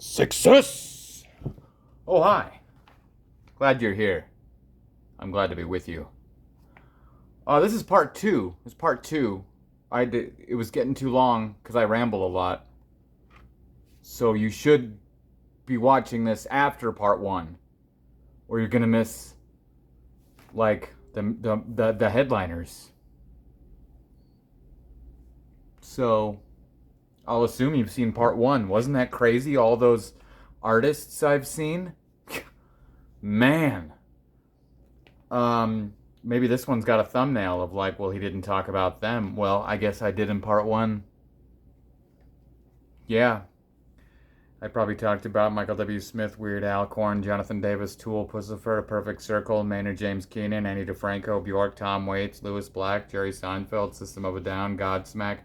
Success! Oh, hi. Glad you're here. I'm glad to be with you. This is part two. It's part two. It was getting too long because I ramble a lot. So you should be watching this after part one, or you're gonna miss like the headliners. So I'll assume you've seen part one. Wasn't that crazy? All those artists I've seen. Man. Maybe this one's got a thumbnail of like, well, he didn't talk about them. Well, I guess I did in part one. Yeah. I probably talked about Michael W. Smith, Weird Al, Korn, Jonathan Davis, Tool, Pussifer, A Perfect Circle, Maynard James Keenan, Annie DeFranco, Bjork, Tom Waits, Lewis Black, Jerry Seinfeld, System of a Down, Godsmack,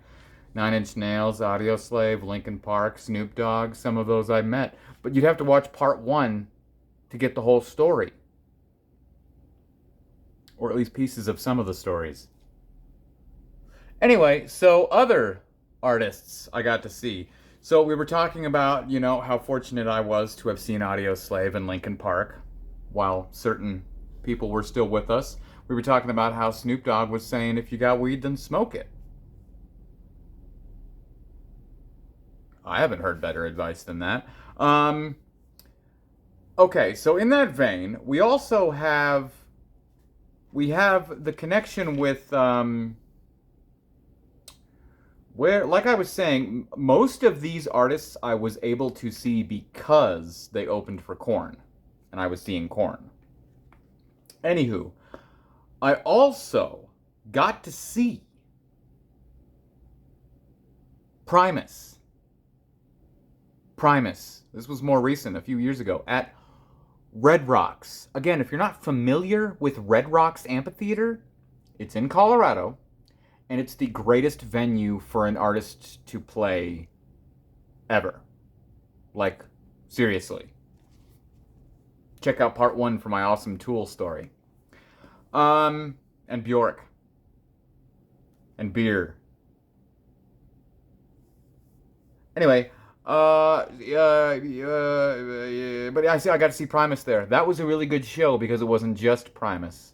Nine Inch Nails, Audioslave, Linkin Park, Snoop Dogg. Some of those I met. But you'd have to watch part one to get the whole story. Or at least pieces of some of the stories. Anyway, so other artists I got to see. So we were talking about, how fortunate I was to have seen Audioslave and Linkin Park while certain people were still with us. We were talking about how Snoop Dogg was saying, if you got weed, then smoke it. I haven't heard better advice than that. Okay, so in that vein, we have the connection with where, like I was saying, most of these artists I was able to see because they opened for Korn, and I was seeing Korn. Anywho, I also got to see Primus. This was more recent, a few years ago, at Red Rocks. Again, if you're not familiar with Red Rocks Amphitheater, it's in Colorado, and it's the greatest venue for an artist to play ever. Like, seriously. Check out part one for my awesome Tool story. And Bjork. And beer. Anyway, but I got to see Primus there. That was a really good show because it wasn't just Primus.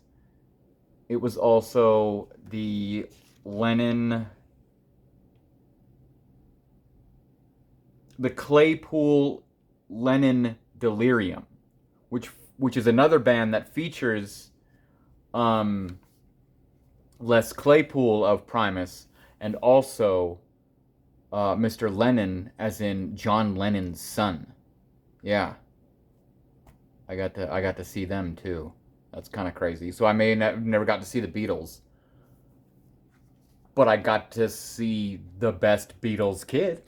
It was also the Claypool Lennon Delirium, which is another band that features Les Claypool of Primus and also Mr. Lennon, as in John Lennon's son. Yeah, I got to see them too. That's kind of crazy. So I never got to see the Beatles, but I got to see the best Beatles kid.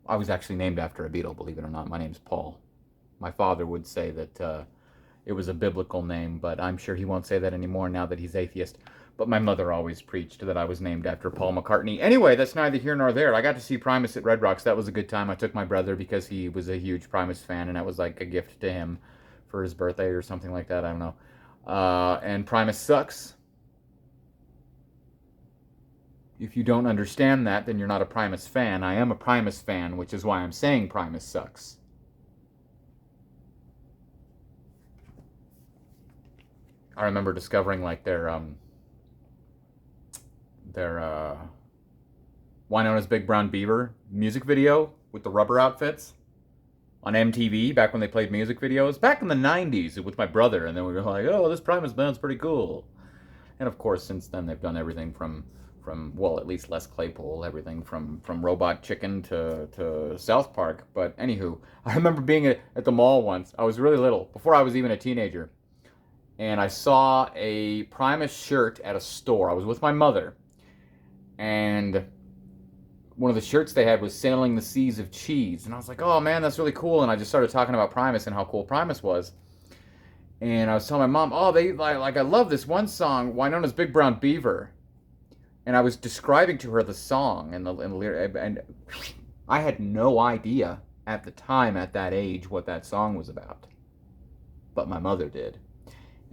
I was actually named after a Beatle, believe it or not. My name's Paul. My father would say that it was a biblical name, but I'm sure he won't say that anymore now that he's atheist. But my mother always preached that I was named after Paul McCartney. Anyway, that's neither here nor there. I got to see Primus at Red Rocks. That was a good time. I took my brother because he was a huge Primus fan, and that was like a gift to him for his birthday or something like that. I don't know. And Primus sucks. If you don't understand that, then you're not a Primus fan. I am a Primus fan, which is why I'm saying Primus sucks. I remember discovering like their Wynonna's Big Brown Beaver music video with the rubber outfits on MTV back when they played music videos back in the 90s with my brother, and then we were like, oh, this Primus band's pretty cool. And of course, since then they've done everything from well, at least Les Claypool, everything from Robot Chicken to South Park. But anywho, I remember being at the mall once. I was really little, before I was even a teenager, and I saw a Primus shirt at a store. I was with my mother, and one of the shirts they had was Sailing the Seas of Cheese. And I was like, oh man, that's really cool. And I just started talking about Primus and how cool Primus was. And I was telling my mom, oh, they like I love this one song, Wynonna's Big Brown Beaver. And I was describing to her the song and the lyric, and I had no idea at the time, at that age, what that song was about. But my mother did.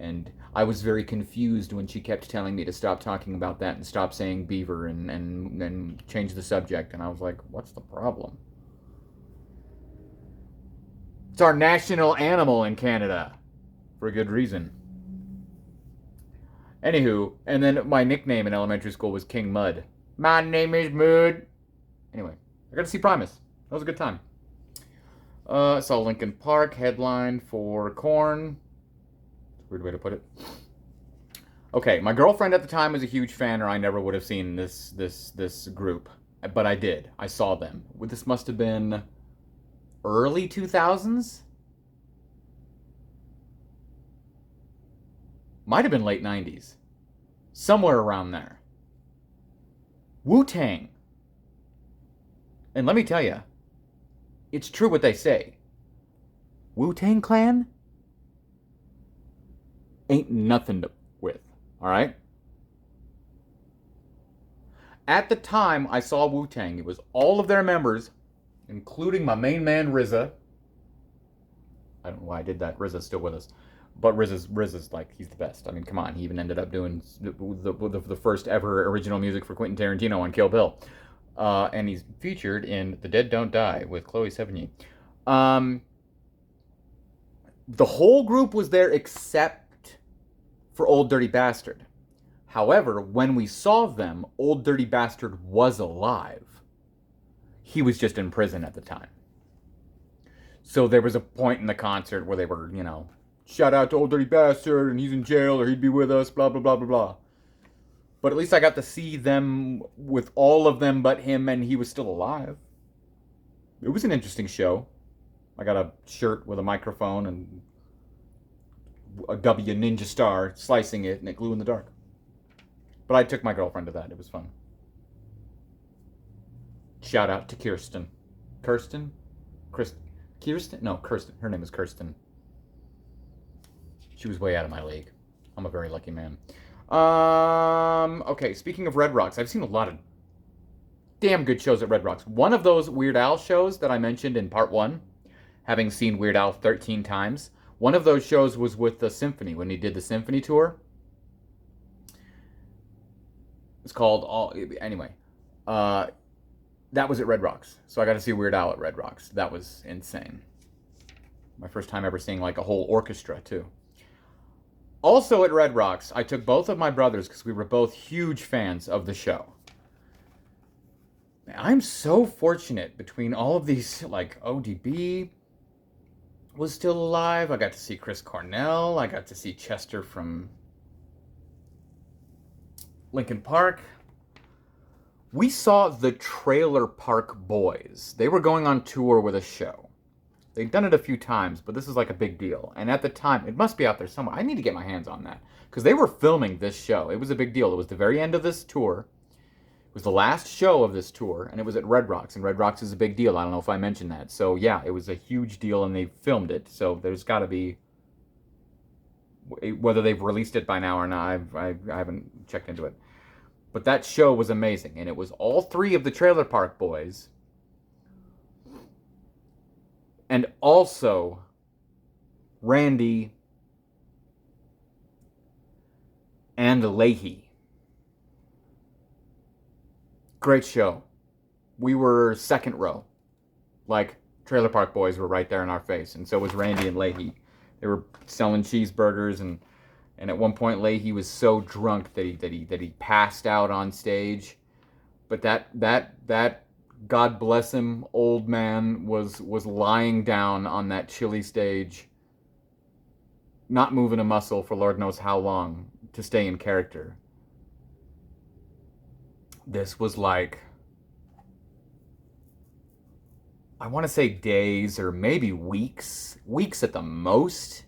And I was very confused when she kept telling me to stop talking about that and stop saying beaver and change the subject. And I was like, what's the problem? It's our national animal in Canada. For a good reason. Anywho, and then my nickname in elementary school was King Mud. My name is Mud. Anyway, I got to see Primus. That was a good time. Saw Linkin Park headline for Korn. Weird way to put it. Okay, my girlfriend at the time was a huge fan, or I never would have seen this group, but I did. I saw them. This must have been early 2000s. Might have been late 90s. Somewhere around there. Wu-Tang. And let me tell you, it's true what they say. Wu-Tang Clan ain't nothing to with, all right? At the time I saw Wu-Tang, it was all of their members, including my main man RZA. I don't know why I did that. RZA's still with us. But RZA's like, he's the best. I mean, come on. He even ended up doing the first ever original music for Quentin Tarantino on Kill Bill. And he's featured in The Dead Don't Die with Chloe Sevigny. The whole group was there except for Old Dirty Bastard. However, when we saw them, Old Dirty Bastard was alive. He was just in prison at the time. So there was a point in the concert where they were, you know, shout out to Old Dirty Bastard, and he's in jail, or he'd be with us, blah, blah, blah, blah, blah. But at least I got to see them with all of them but him, and he was still alive. It was an interesting show. I got a shirt with a microphone and a W Ninja Star slicing it, and it glue in the dark. But I took my girlfriend to that. It was fun. Shout out to Kirsten. Kirsten? Kirsten? No, Kirsten. Her name is Kirsten. She was way out of my league. I'm a very lucky man. Okay, speaking of Red Rocks, I've seen a lot of damn good shows at Red Rocks. One of those Weird Al shows that I mentioned in part 1, having seen Weird Al 13 times, one of those shows was with the Symphony, when he did the Symphony tour. It's called anyway. That was at Red Rocks. So I got to see Weird Al at Red Rocks. That was insane. My first time ever seeing like a whole orchestra, too. Also at Red Rocks, I took both of my brothers because we were both huge fans of the show. I'm so fortunate between all of these, like ODB was still alive. I got to see Chris Cornell. I got to see Chester from Linkin Park. We saw the Trailer Park Boys. They were going on tour with a show. They'd done it a few times, but this is like a big deal. And at the time, it must be out there somewhere. I need to get my hands on that. Because they were filming this show. It was a big deal. It was the very end of this tour. It was the last show of this tour, and it was at Red Rocks. And Red Rocks is a big deal. I don't know if I mentioned that. So yeah, it was a huge deal, and they filmed it. So there's got to be... Whether they've released it by now or not, I haven't checked into it. But that show was amazing. And it was all 3 of the Trailer Park Boys... and also Randy and Leahy. Great show. We were second row. Like, Trailer Park Boys were right there in our face, and so was Randy and Leahy. They were selling cheeseburgers, and at one point Leahy was so drunk that he passed out on stage. But that God bless him, old man was lying down on that chilly stage, not moving a muscle for Lord knows how long to stay in character. This was like, I want to say days or maybe weeks at the most,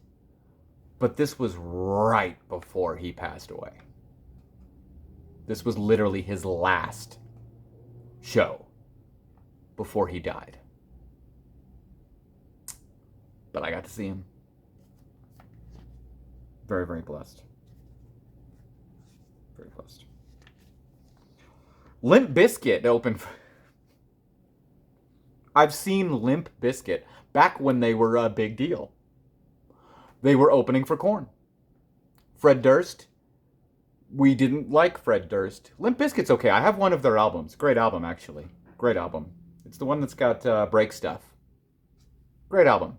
but this was right before he passed away. This was literally his last show before he died. But I got to see him. Very, very blessed. Very blessed. Limp Bizkit opened. I've seen Limp Bizkit back when they were a big deal. They were opening for Korn. Fred Durst. We didn't like Fred Durst. Limp Bizkit's okay. I have one of their albums. Great album, actually. Great album. It's the one that's got Break Stuff. Great album.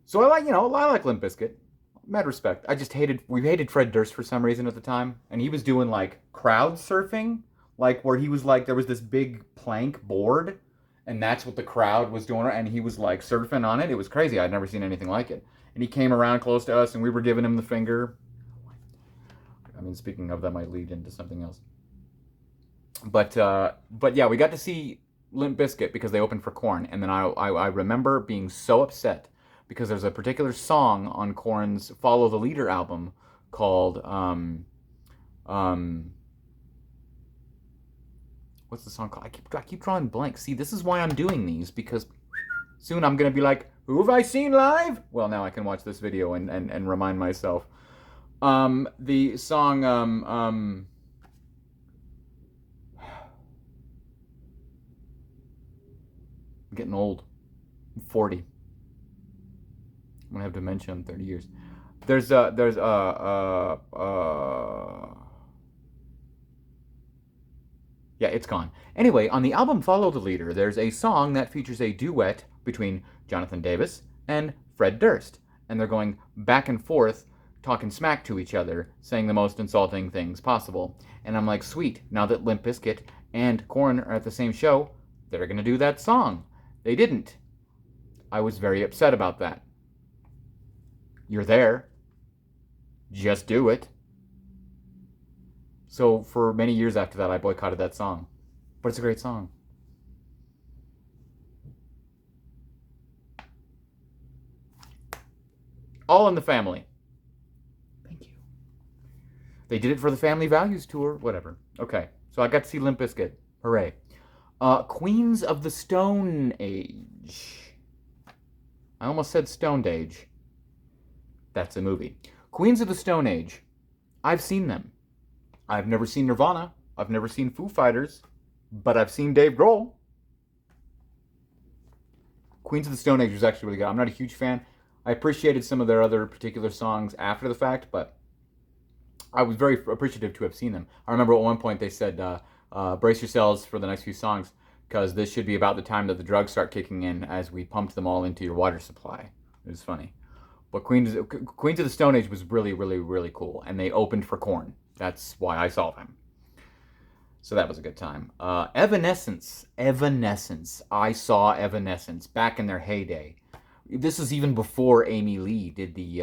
So I like Limp Bizkit. Mad respect. We hated Fred Durst for some reason at the time, and he was doing like crowd surfing, like where he was like there was this big plank board, and that's what the crowd was doing, and he was like surfing on it. It was crazy. I'd never seen anything like it. And he came around close to us, and we were giving him the finger. I mean, speaking of, that might lead into something else. But yeah, we got to see Limp Bizkit because they opened for Korn, and then I remember being so upset because there's a particular song on Korn's Follow the Leader album called um what's the song called? I keep drawing blanks. See, this is why I'm doing these, because soon I'm gonna be like, who have I seen live? Well, now I can watch this video and remind myself. The song I'm getting old. I'm 40. I'm gonna have dementia in 30 years. Yeah, it's gone. Anyway, on the album Follow the Leader, there's a song that features a duet between Jonathan Davis and Fred Durst. And they're going back and forth, talking smack to each other, saying the most insulting things possible. And I'm like, sweet, now that Limp Bizkit and Korn are at the same show, they're going to do that song. They didn't. I was very upset about that. You're there. Just do it. So for many years after that, I boycotted that song. But it's a great song. All in the Family. Thank you. They did it for the Family Values Tour. Whatever. Okay. So I got to see Limp Bizkit. Hooray. Queens of the Stone Age. I almost said Stoned Age. That's a movie. Queens of the Stone Age. I've seen them. I've never seen Nirvana. I've never seen Foo Fighters. But I've seen Dave Grohl. Queens of the Stone Age was actually really good. I'm not a huge fan. I appreciated some of their other particular songs after the fact, but I was very appreciative to have seen them. I remember at one point they said, brace yourselves for the next few songs, because this should be about the time that the drugs start kicking in as we pumped them all into your water supply. It was funny. But Queens of the Stone Age was really, really, really cool, and they opened for Korn. That's why I saw them. So that was a good time. Evanescence. I saw Evanescence back in their heyday. This is even before Amy Lee did the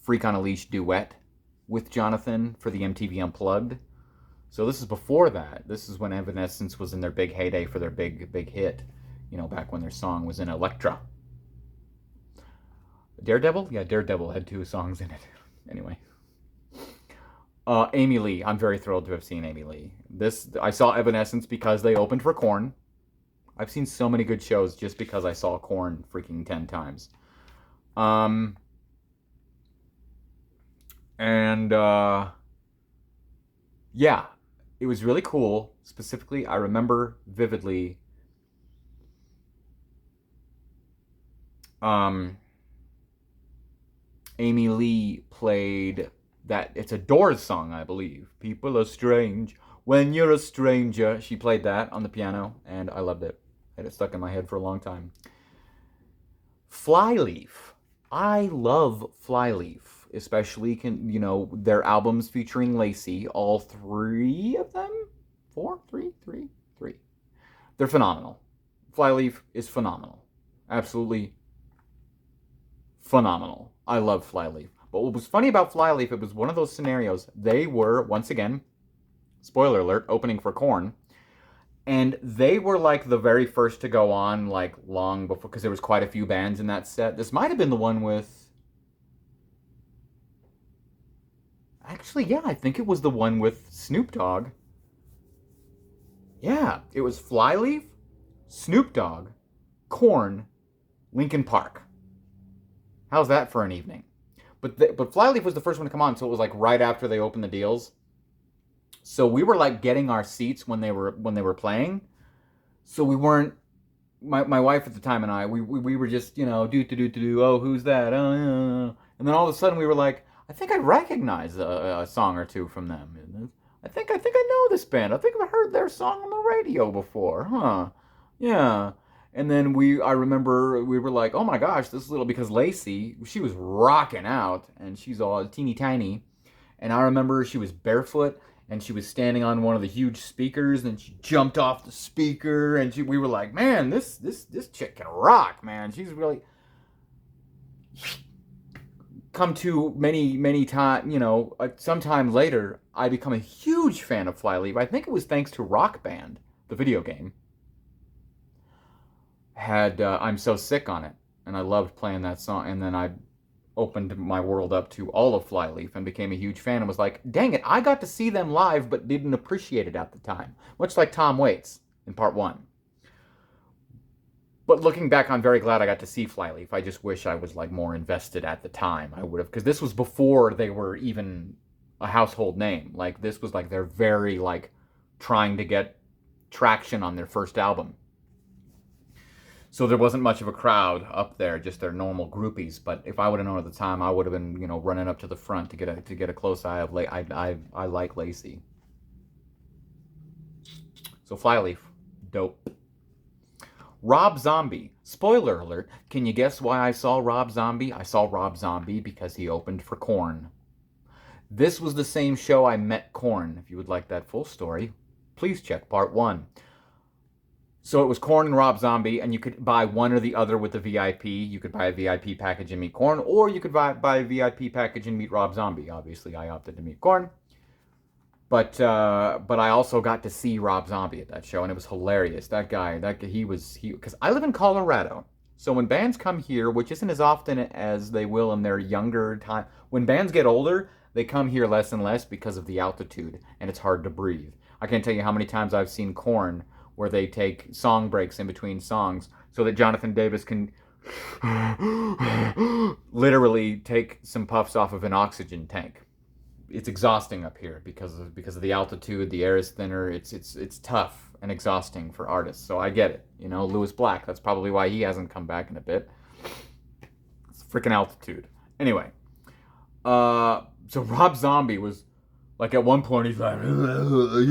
Freak on a Leash duet with Jonathan for the MTV Unplugged. So this is before that. This is when Evanescence was in their big heyday for their big hit. You know, back when their song was in Elektra. Daredevil? Yeah, Daredevil had 2 songs in it. Anyway. Amy Lee. I'm very thrilled to have seen Amy Lee. I saw Evanescence because they opened for Korn. I've seen so many good shows just because I saw Korn freaking 10 times. Yeah, it was really cool. Specifically, I remember vividly Amy Lee played that. It's a Doors song, I believe. People are strange when you're a stranger. She played that on the piano, and I loved it. I had it stuck in my head for a long time. Flyleaf. I love Flyleaf, especially their albums featuring Lacey. All 3 of them, 4, 3. They're phenomenal. Flyleaf is phenomenal, absolutely phenomenal. I love Flyleaf. But what was funny about Flyleaf, it was one of those scenarios. They were, once again, spoiler alert, opening for Korn. And they were like the very first to go on, like long before, because there was quite a few bands in that set. This might have been the one with... Actually, yeah, I think it was the one with Snoop Dogg. Yeah, it was Flyleaf, Snoop Dogg, Korn, Linkin Park. How's that for an evening? But Flyleaf was the first one to come on, so it was like right after they opened the deals. So we were like getting our seats when they were playing. So we weren't. My wife at the time and I, we were just do. Oh, who's that? And then all of a sudden we were like, I think I recognize a song or two from them. I think I know this band. I think I've heard their song on the radio before, huh? Yeah. And then I remember we were like, oh my gosh, this little, because Lacey, she was rocking out and she's all teeny tiny. And I remember she was barefoot and she was standing on one of the huge speakers and she jumped off the speaker and we were like, man, this chick can rock, man. She's really come to many times, sometime later, I become a huge fan of Flyleaf. I think it was thanks to Rock Band, the video game. Had I'm So Sick on it, and I loved playing that song. And then I opened my world up to all of Flyleaf and became a huge fan and was like, dang it, I got to see them live but didn't appreciate it at the time. Much like Tom Waits in part 1. But looking back, I'm very glad I got to see Flyleaf. I just wish I was like more invested at the time. I would have, because this was before they were even a household name. Like this was like they're very like trying to get traction on their first album. So there wasn't much of a crowd up there, just their normal groupies. But if I would have known at the time, I would have been, running up to the front to get a close eye of I like Lacey. So Flyleaf, dope. Rob Zombie. Spoiler alert. Can you guess why I saw Rob Zombie? I saw Rob Zombie because he opened for Korn. This was the same show I met Korn. If you would like that full story, please check part 1. So it was Korn and Rob Zombie, and you could buy one or the other with the VIP. You could buy a VIP package and meet Korn, or you could buy a VIP package and meet Rob Zombie. Obviously, I opted to meet Korn. But I also got to see Rob Zombie at that show, and it was hilarious. That guy, because I live in Colorado. So when bands come here, which isn't as often as they will in their younger time, when bands get older, they come here less and less because of the altitude, and it's hard to breathe. I can't tell you how many times I've seen Korn where they take song breaks in between songs so that Jonathan Davis can literally take some puffs off of an oxygen tank. It's exhausting up here because of the altitude. The air is thinner. It's tough and exhausting for artists. So I get it. Lewis Black. That's probably why he hasn't come back in a bit. It's freaking altitude. Anyway, so Rob Zombie was like at one point he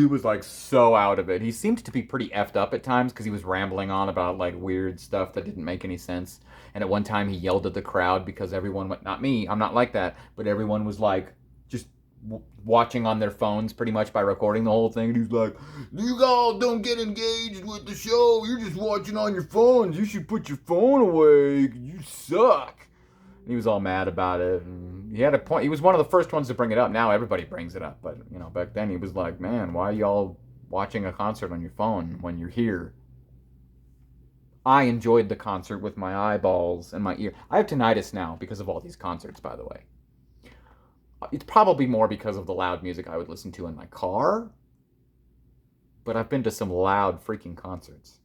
was like so out of it. He seemed to be pretty effed up at times because he was rambling on about like weird stuff that didn't make any sense. And at one time he yelled at the crowd because everyone went, not me, I'm not like that, but everyone was like just watching on their phones pretty much by recording the whole thing. And he's like, you all don't get engaged with the show. You're just watching on your phones. You should put your phone away. You suck. He was all mad about it, and he had a point. He was one of the first ones to bring it up. Now everybody brings it up, but back then he was like, man, why are y'all watching a concert on your phone when you're here? I enjoyed the concert with my eyeballs and my ear. I have tinnitus now because of all these concerts, by the way. It's probably more because of the loud music I would listen to in my car, but I've been to some loud freaking concerts.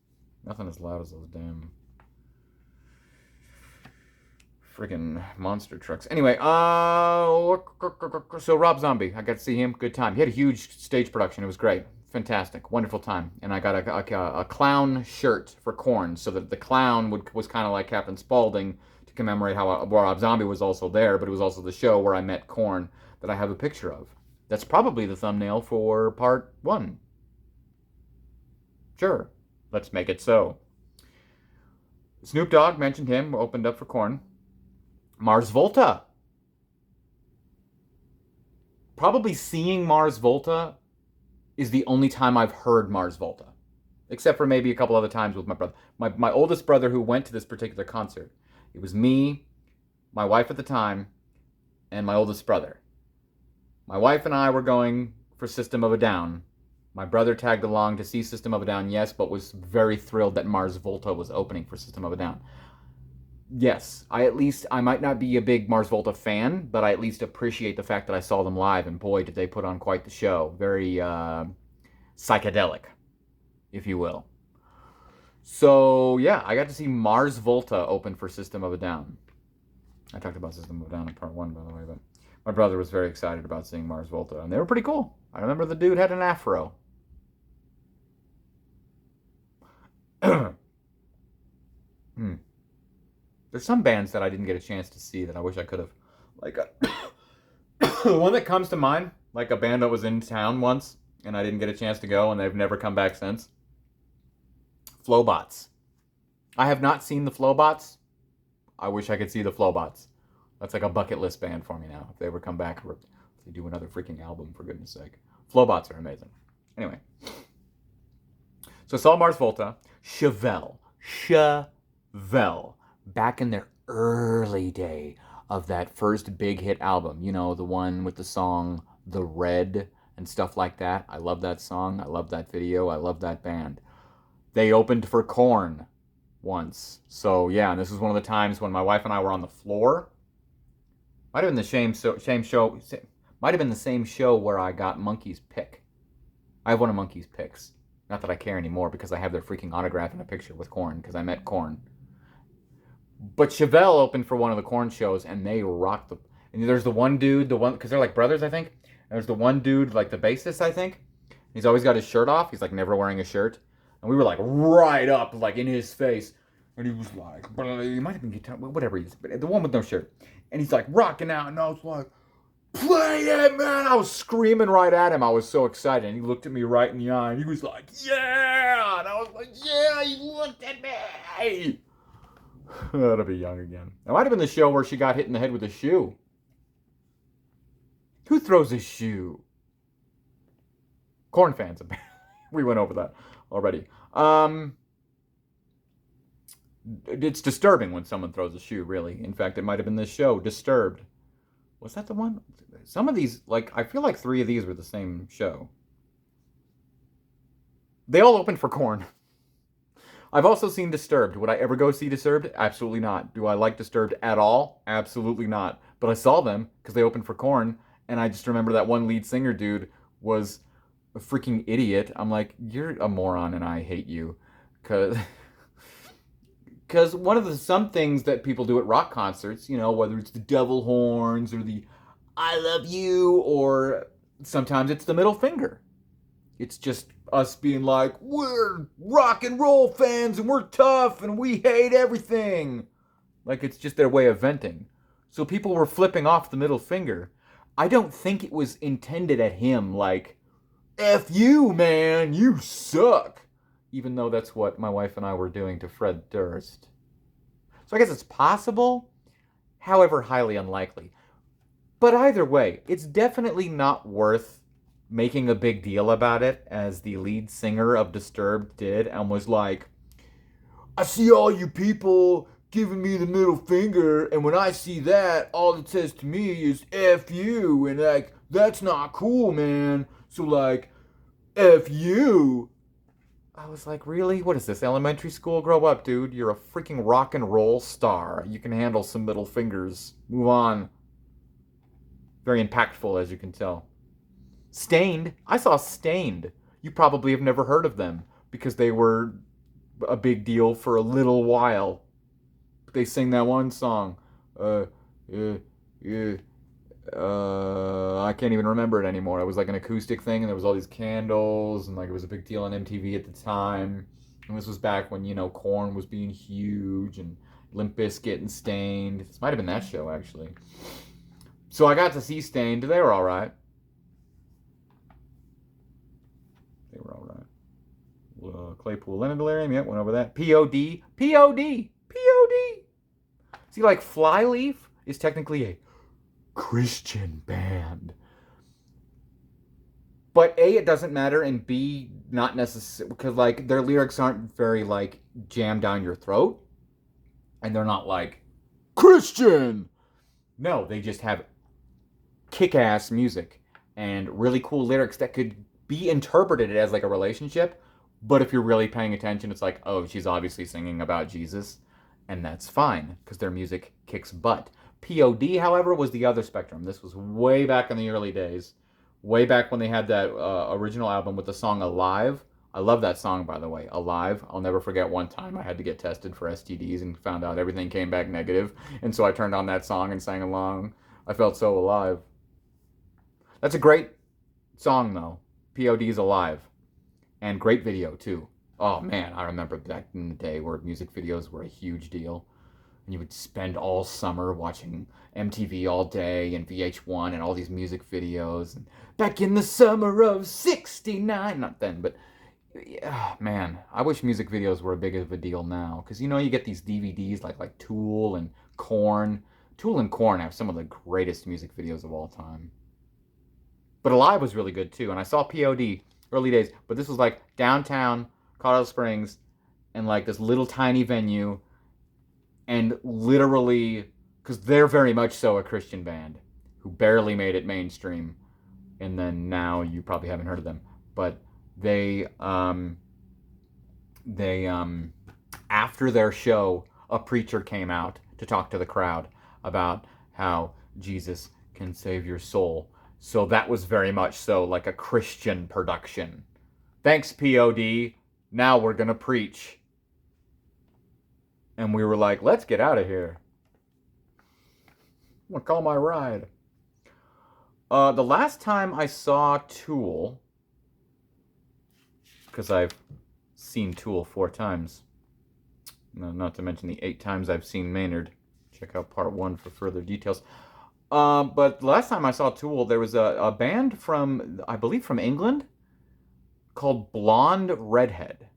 Nothing as loud as those damn friggin' monster trucks. Anyway, so Rob Zombie, I got to see him. Good time. He had a huge stage production. It was great. Fantastic. Wonderful time. And I got a clown shirt for Korn, so that the clown was kind of like Captain Spaulding to commemorate how Rob Zombie was also there, but it was also the show where I met Korn that I have a picture of. That's probably the thumbnail for part 1. Sure. Let's make it so. Snoop Dogg, mentioned him, opened up for Korn. Mars Volta. Probably seeing Mars Volta is the only time I've heard Mars Volta. Except for maybe a couple other times with my brother. My oldest brother who went to this particular concert. It was me, my wife at the time, and my oldest brother. My wife and I were going for System of a Down. My brother tagged along to see System of a Down, yes, but was very thrilled that Mars Volta was opening for System of a Down. Yes, I might not be a big Mars Volta fan, but I at least appreciate the fact that I saw them live, and boy, did they put on quite the show. Very psychedelic, if you will. So, yeah, I got to see Mars Volta open for System of a Down. I talked about System of a Down in part 1, by the way, but my brother was very excited about seeing Mars Volta, and they were pretty cool. I remember the dude had an afro. There's some bands that I didn't get a chance to see that I wish I could have. Like, the one that comes to mind, like a band that was in town once, and I didn't get a chance to go, and they've never come back since. Flowbots. I have not seen the Flowbots. I wish I could see the Flowbots. That's like a bucket list band for me now. If they ever come back, or if they do another freaking album, for goodness sake. Flowbots are amazing. Anyway, so saw Mars Volta, Chevelle, back in their early day of that first big hit album. You know, the one with the song The Red and stuff like that. I love that song. I love that video. I love that band. They opened for Korn once. So yeah, and this was one of the times when my wife and I were on the floor. Might have been the same show. Might have been the same show where I got Monkey's pick. I have one of Monkey's picks. Not that I care anymore because I have their freaking autograph and a picture with Korn because I met Korn. But Chevelle opened for one of the Korn shows and they rocked the. And there's the one dude, because they're like brothers, I think. And there's the one dude, like the bassist, I think. He's always got his shirt off. He's like never wearing a shirt. And we were like right up, like in his face. And he was like, he might have been guitar, whatever he is, but the one with no shirt. And he's like rocking out, and I was like, play it, man! I was screaming right at him. I was so excited. And he looked at me right in the eye, and he was like, yeah! And I was like, yeah, he looked at me! That'll be young again. It might have been the show where she got hit in the head with a shoe. Who throws a shoe? Korn fans, apparently. We went over that already. It's disturbing when someone throws a shoe, really. In fact, it might have been this show, Disturbed. Was that the one? Some of these, like, I feel like 3 of these were the same show. They all opened for Korn. I've also seen Disturbed. Would I ever go see Disturbed? Absolutely not. Do I like Disturbed at all? Absolutely not. But I saw them because they opened for Korn, and I just remember that one lead singer dude was a freaking idiot. I'm like, you're a moron and I hate you. Because one of some things that people do at rock concerts, you know, whether it's the devil horns or the I love you, or sometimes it's the middle finger. It's just us being like, we're rock and roll fans and we're tough and we hate everything. Like it's just their way of venting. So people were flipping off the middle finger. I don't think it was intended at him like, F you, man, you suck. Even though that's what my wife and I were doing to Fred Durst. So I guess it's possible, however highly unlikely. But either way, it's definitely not worth making a big deal about it, as the lead singer of Disturbed did, and was like, I see all you people giving me the middle finger, and when I see that, all it says to me is F you, and like, that's not cool, man. So like, F you. I was like, really? What is this, elementary school? Grow up, dude. You're a freaking rock and roll star. You can handle some middle fingers. Move on. Very impactful, as you can tell. Stained. I saw Stained. You probably have never heard of them because they were a big deal for a little while. They sing that one song. I can't even remember it anymore. It was like an acoustic thing, and there was all these candles, and like it was a big deal on MTV at the time. And this was back when, you know, Korn was being huge, and Limp Bizkit and Stained. This might have been that show, actually. So I got to see Stained. They were all right. They were all right. Claypool Lennon Delirium, yep, went over that. POD. See, like Flyleaf is technically a Christian band. But A, it doesn't matter, and B, not necessarily, because like their lyrics aren't very like jammed down your throat, and they're not like Christian. No, they just have kick-ass music and really cool lyrics that could be interpreted as like a relationship, but if you're really paying attention, it's like, oh, she's obviously singing about Jesus, and that's fine because their music kicks butt. POD, however, was the other spectrum. This was way back in the early days. Way back when they had that original album with the song Alive. I love that song, by the way. Alive. I'll never forget one time I had to get tested for STDs and found out everything came back negative. And so I turned on that song and sang along. I felt so alive. That's a great song, though. POD's Alive. And great video, too. Oh, man, I remember back in the day where music videos were a huge deal. And you would spend all summer watching MTV all day and VH1 and all these music videos. And back in the summer of '69, not then, but Yeah, man, I wish music videos were a big of a deal now. Because, you get these DVDs like Tool and Korn. Tool and Korn have some of the greatest music videos of all time. But Alive was really good too. And I saw POD early days, but this was like downtown Colorado Springs and like this little tiny venue. And literally, because they're very much so a Christian band who barely made it mainstream. And then now you probably haven't heard of them. But they, um, they after their show, a preacher came out to talk to the crowd about how Jesus can save your soul. So that was very much so like a Christian production. Thanks, POD. Now we're going to preach. And we were like, let's get out of here. I'm going to call my ride. The last time I saw Tool, because I've seen Tool 4 times, not to mention the 8 times I've seen Maynard. Check out part 1 for further details. But the last time I saw Tool, there was a band from, I believe from England, called Blonde Redhead.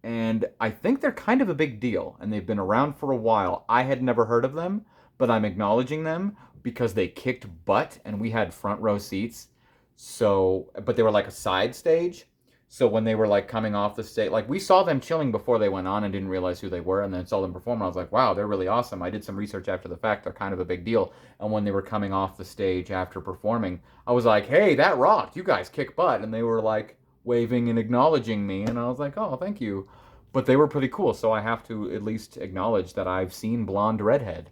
And I think they're kind of a big deal, and they've been around for a while. I had never heard of them, but I'm acknowledging them because they kicked butt, and we had front row seats. So, but they were like a side stage. So when they were like coming off the stage, like we saw them chilling before they went on and didn't realize who they were, and then saw them perform. And I was like, wow, they're really awesome. I did some research after the fact. They're kind of a big deal. And when they were coming off the stage after performing, I was like, hey, that rocked. You guys kick butt. And they were like waving and acknowledging me. And I was like, oh, thank you. But they were pretty cool. So I have to at least acknowledge that I've seen Blonde Redhead.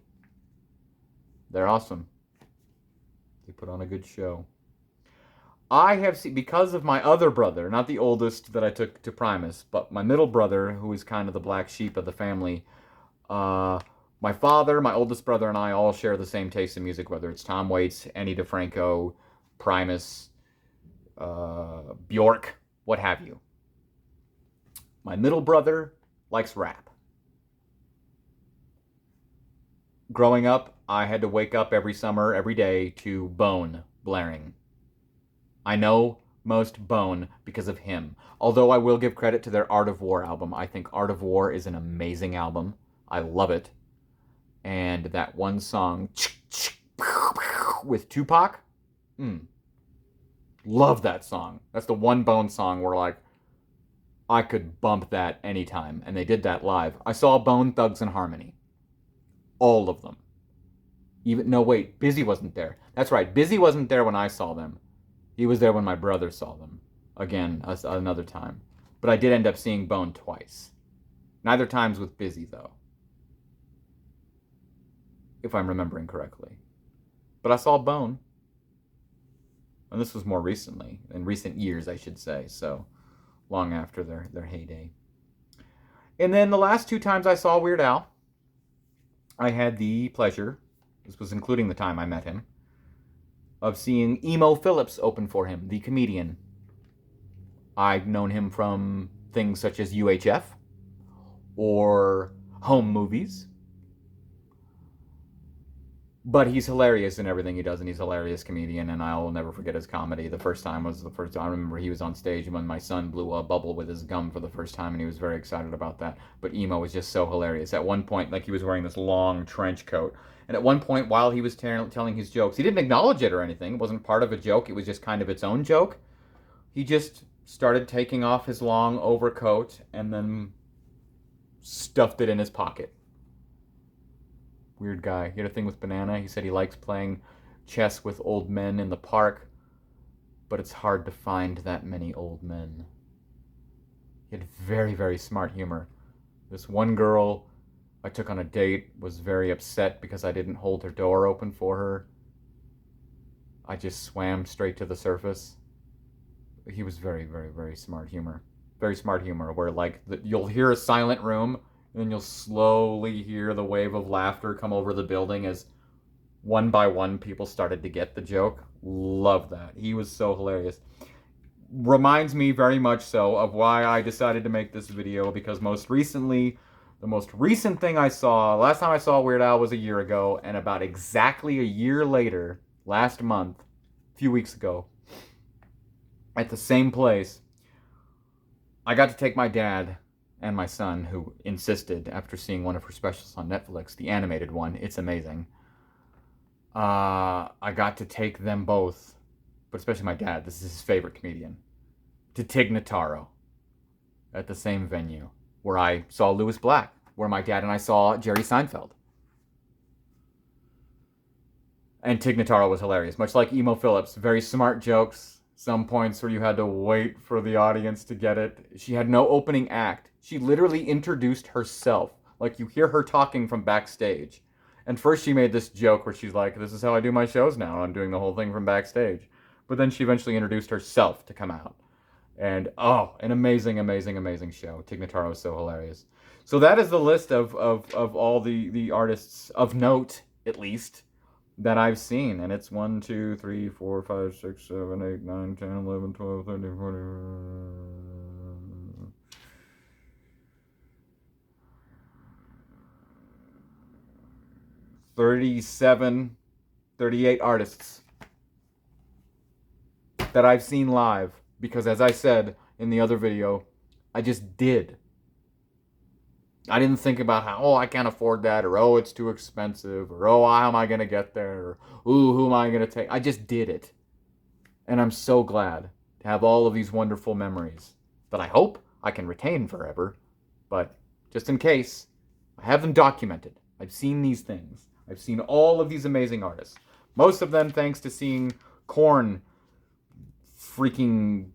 They're awesome. They put on a good show. I have seen, because of my other brother, not the oldest that I took to Primus, but my middle brother, who is kind of the black sheep of the family. My father, my oldest brother, and I all share the same taste in music, whether it's Tom Waits, Ani DeFranco, Primus, Bjork, what have you. My middle brother likes rap. Growing up, I had to wake up every summer, every day, to Bone blaring. I know most Bone because of him. Although I will give credit to their Art of War album. I think Art of War is an amazing album. I love it. And that one song with Tupac, love that song. That's the one Bone song where like I could bump that anytime. And they did that live. I saw Bone Thugs and Harmony. All of them. Even no, wait, Busy wasn't there. That's right. Busy wasn't there when I saw them. He was there when my brother saw them. Again, another time. But I did end up seeing Bone twice. Neither times with Busy, though. If I'm remembering correctly. But I saw Bone. And this was more recently. In recent years, I should say. So, long after their heyday. And then the last 2 times I saw Weird Al, I had the pleasure, this was including the time I met him, of seeing Emo Phillips open for him, the comedian. I've known him from things such as UHF or Home Movies. But he's hilarious in everything he does, and he's a hilarious comedian, and I'll never forget his comedy. The first time was the first time. I remember he was on stage when my son blew a bubble with his gum for the first time, and he was very excited about that. But Emo was just so hilarious. At one point, like, he was wearing this long trench coat, and at one point, while he was telling his jokes, he didn't acknowledge it or anything. It wasn't part of a joke. It was just kind of its own joke. He just started taking off his long overcoat and then stuffed it in his pocket. Weird guy. He had a thing with Banana. He said he likes playing chess with old men in the park, but it's hard to find that many old men. He had very, very smart humor. This one girl I took on a date was very upset because I didn't hold her door open for her. I just swam straight to the surface. He was very, very, very smart humor. Very smart humor, where like you'll hear a silent room, and then you'll slowly hear the wave of laughter come over the building as one by one people started to get the joke. Love that. He was so hilarious. Reminds me very much so of why I decided to make this video, because most recently, the most recent thing I saw, last time I saw Weird Al was a year ago, and about exactly a year later, last month, a few weeks ago, at the same place, I got to take my dad and my son, who insisted after seeing one of her specials on Netflix, the animated one. It's amazing. I got to take them both, but especially my dad, this is his favorite comedian, to Tig Notaro at the same venue where I saw Louis Black, where my dad and I saw Jerry Seinfeld. And Tig Notaro was hilarious, much like Emo Phillips. Very smart jokes, some points where you had to wait for the audience to get it. She had no opening act. She literally introduced herself, like you hear her talking from backstage. And first she made this joke where she's like, this is how I do my shows now. I'm doing the whole thing from backstage. But then she eventually introduced herself to come out. And, oh, an amazing, amazing, amazing show. Tig Notaro is so hilarious. So that is the list of all the artists of note, at least, that I've seen. And it's 1, 2, 3, 4, 5, 6, 7, 8, 9, 10, 11, 12, 13, 14... 37, 38 artists that I've seen live. Because as I said in the other video, I just did. I didn't think about how, oh, I can't afford that, or oh, it's too expensive, or oh, how am I going to get there, or ooh, who am I going to take? I just did it. And I'm so glad to have all of these wonderful memories that I hope I can retain forever. But just in case, I have them documented. I've seen these things. I've seen all of these amazing artists. Most of them thanks to seeing Korn freaking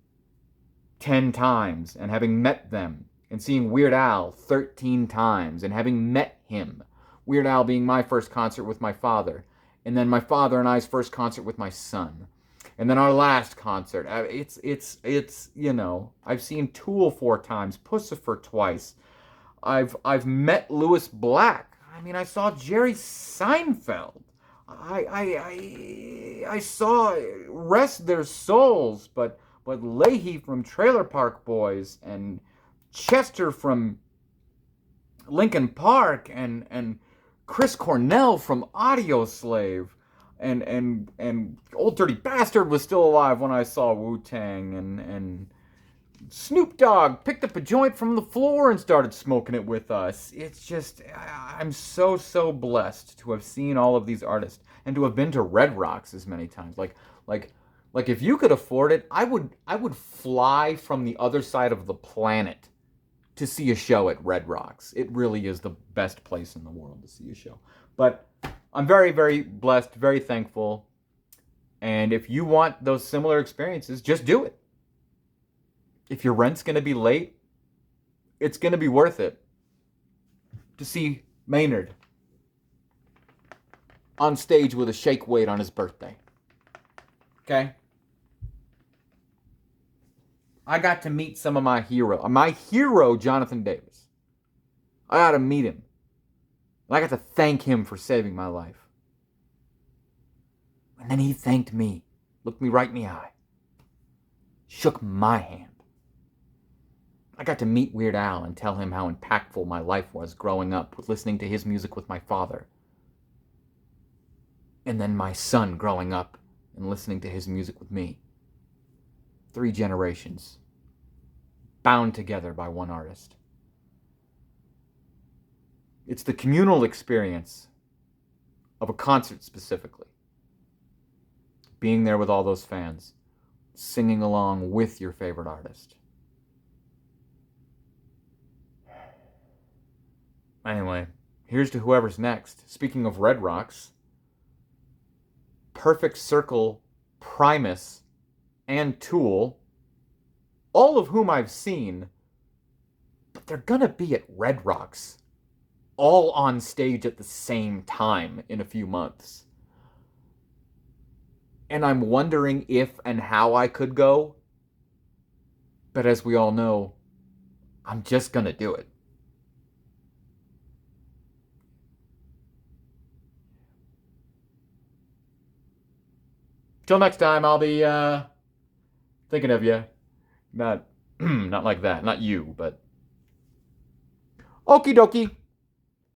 10 times and having met them, and seeing Weird Al 13 times and having met him. Weird Al being my first concert with my father, and then my father and I's first concert with my son, and then our last concert. It's you know, I've seen Tool 4 times, Pussifer twice. I've met Louis Black. I mean, I saw Jerry Seinfeld. I saw Rest Their Souls, but Leahy from Trailer Park Boys, and Chester from Linkin Park, and Chris Cornell from Audioslave, and Old Dirty Bastard was still alive when I saw Wu-Tang, and Snoop Dogg picked up a joint from the floor and started smoking it with us. It's just, I'm so blessed to have seen all of these artists and to have been to Red Rocks as many times. Like if you could afford it, I would fly from the other side of the planet to see a show at Red Rocks. It really is the best place in the world to see a show. But I'm very, very blessed, very thankful. And if you want those similar experiences, just do it. If your rent's going to be late, it's going to be worth it to see Maynard on stage with a shake weight on his birthday. Okay? I got to meet some of my hero, Jonathan Davis. I got to meet him. And I got to thank him for saving my life. And then he thanked me, looked me right in the eye, shook my hand. I got to meet Weird Al and tell him how impactful my life was growing up with listening to his music with my father. And then my son growing up and listening to his music with me. 3 generations bound together by one artist. It's the communal experience of a concert specifically. Being there with all those fans, singing along with your favorite artist. Anyway, here's to whoever's next. Speaking of Red Rocks, Perfect Circle, Primus, and Tool, all of whom I've seen, but they're gonna be at Red Rocks, all on stage at the same time in a few months. And I'm wondering if and how I could go, but as we all know, I'm just gonna do it. Till next time, I'll be thinking of you. Not like that. Not you, but okie dokie.